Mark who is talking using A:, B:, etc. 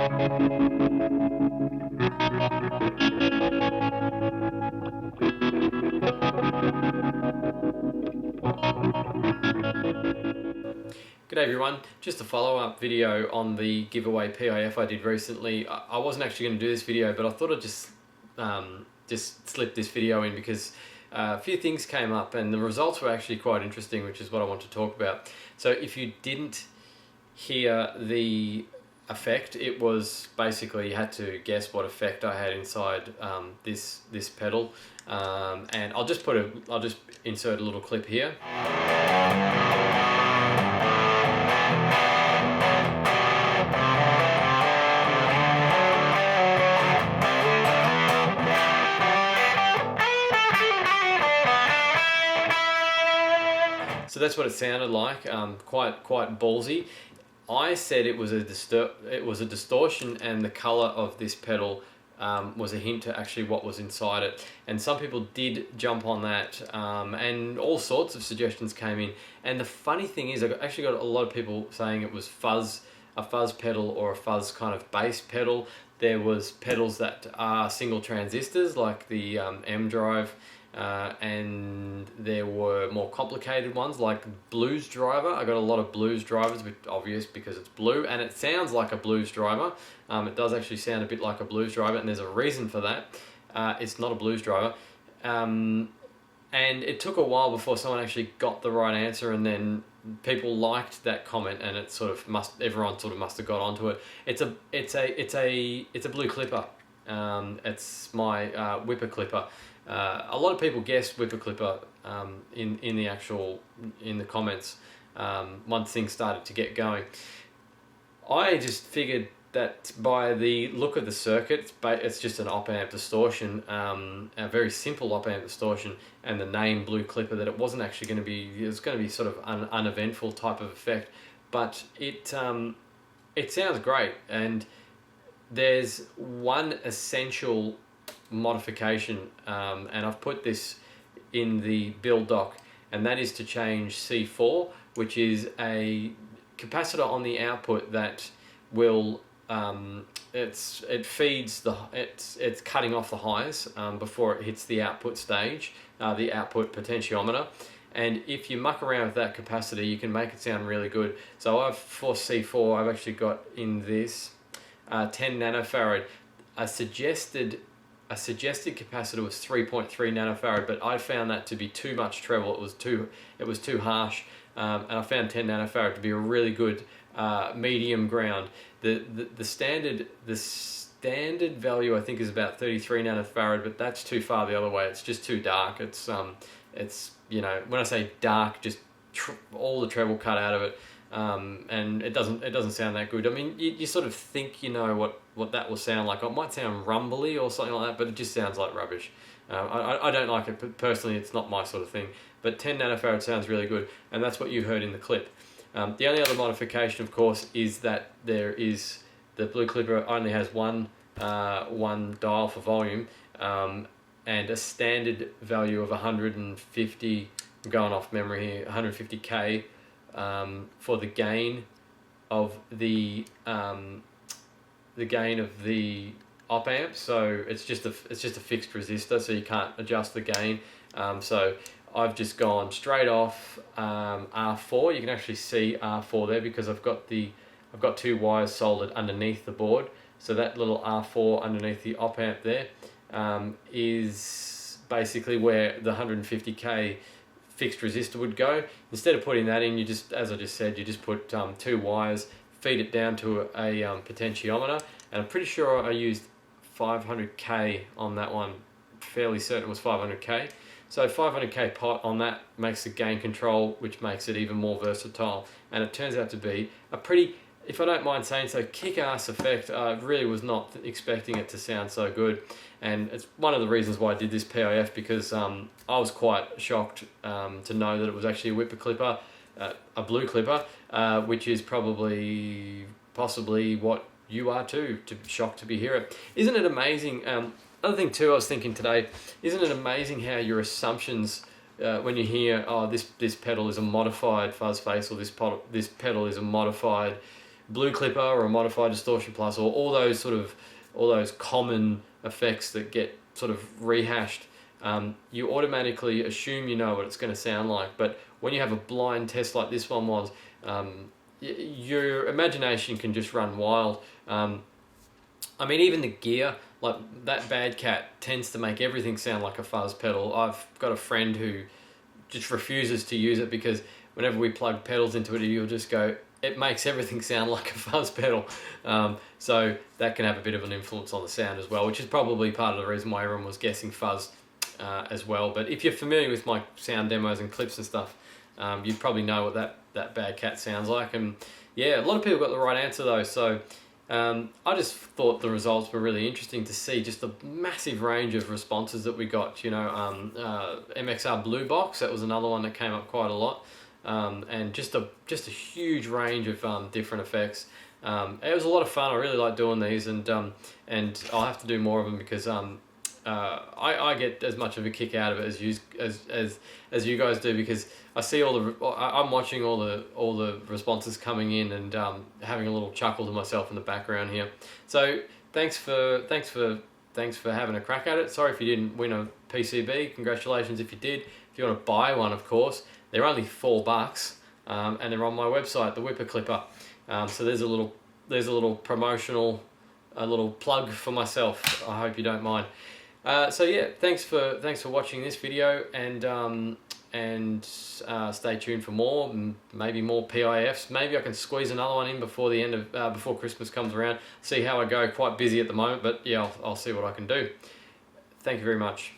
A: G'day everyone, just a follow-up video on the giveaway PIF I did recently. I wasn't actually going to do this video, but I thought I'd just slip this video in because a few things came up and the results were actually quite interesting, which is what I want to talk about. So if you didn't hear the effect, it was basically you had to guess what effect I had inside this pedal, and I'll just insert a little clip here. So that's what it sounded like, quite ballsy. I said it was a distortion, and the color of this pedal was a hint to actually what was inside it. And some people did jump on that, and all sorts of suggestions came in. And the funny thing is, I actually got a lot of people saying it was a fuzz pedal or a fuzz kind of bass pedal. There was pedals that are single transistors, like the M drive. And there were more complicated ones like blues driver. I got a lot of blues drivers, which obvious because it's blue and it sounds like a blues driver. It does actually sound a bit like a blues driver, and there's a reason for that. It's not a blues driver, and it took a while before someone actually got the right answer, and then people liked that comment, and it everyone must have got onto it. It's a blue clipper. It's my whipper clipper. A lot of people guessed whipper clipper in the comments once things started to get going. I just figured that by the look of the circuit, it's just an op-amp distortion, a very simple op-amp distortion, and the name blue clipper, that it wasn't actually going to be, it was going to be sort of an uneventful type of effect, but it sounds great. And there's one essential modification, and I've put this in the build doc, and that is to change C4, which is a capacitor on the output that will it's cutting off the highs before it hits the output stage, the output potentiometer. And if you muck around with that capacitor, you can make it sound really good. So for C4, I've actually got in this 10 nanofarad. A suggested capacitor was 3.3 nanofarad, but I found that to be too much treble. It was too harsh, and I found 10 nanofarad to be a really good medium ground. The standard value I think is about 33 nanofarad, but that's too far the other way. It's just too dark. It's when I say dark, just all the treble cut out of it. And it doesn't sound that good. I mean, you sort of think you know what that will sound like. It might sound rumbly or something like that, but it just sounds like rubbish. I don't like it, but personally it's not my sort of thing. But 10 nanofarad sounds really good, and that's what you heard in the clip. The only other modification, of course, is that the blue clipper only has one dial for volume, and a standard value of 150, I'm going off memory here, 150K for the gain of the op amp. So it's just a fixed resistor, so you can't adjust the gain. So I've just gone straight off R4. You can actually see R4 there because I've got two wires soldered underneath the board. So that little R4 underneath the op amp there is basically where the 150K fixed resistor would go. Instead of putting that in, you just, as I just said, you just put two wires, feed it down to a potentiometer, and I'm pretty sure I used 500K on that one. Fairly certain it was 500K. So 500K pot on that makes the gain control, which makes it even more versatile, and it turns out to be a pretty, if I don't mind saying so, kick-ass effect. I really was not expecting it to sound so good, and it's one of the reasons why I did this PIF, because I was quite shocked to know that it was actually a whipper clipper, a blue clipper, which is possibly what you are too, shocked to be hear it. Isn't it amazing? Other thing too, I was thinking today, isn't it amazing how your assumptions, when you hear, oh, this pedal is a modified fuzz face, or this pedal is a modified Blue Clipper or a Modified Distortion Plus, or all those common effects that get sort of rehashed, you automatically assume you know what it's going to sound like. But when you have a blind test like this one was, your imagination can just run wild. I mean, even the gear, like that Bad Cat tends to make everything sound like a fuzz pedal. I've got a friend who just refuses to use it because whenever we plug pedals into it, he'll just go, it makes everything sound like a fuzz pedal. So that can have a bit of an influence on the sound as well, which is probably part of the reason why everyone was guessing fuzz as well. But if you're familiar with my sound demos and clips and stuff, you probably know what that Bad Cat sounds like. And yeah, a lot of people got the right answer though. So I just thought the results were really interesting to see, just the massive range of responses that we got. You know, MXR Blue Box, that was another one that came up quite a lot, and just a huge range of different effects. It was a lot of fun. I really like doing these, and I'll have to do more of them because I get as much of a kick out of it as you guys do, because I see I'm watching all the responses coming in, and having a little chuckle to myself in the background here. So thanks for having a crack at it. Sorry if you didn't win a PCB. Congratulations if you did. If you want to buy one, of course, they're only $4, and they're on my website, the Whipper Clipper. So there's a little promotional, a little plug for myself. I hope you don't mind. So yeah, thanks for watching this video, and stay tuned for more, maybe more PIFs. Maybe I can squeeze another one in before the end of before Christmas comes around. See how I go. Quite busy at the moment, but yeah, I'll see what I can do. Thank you very much.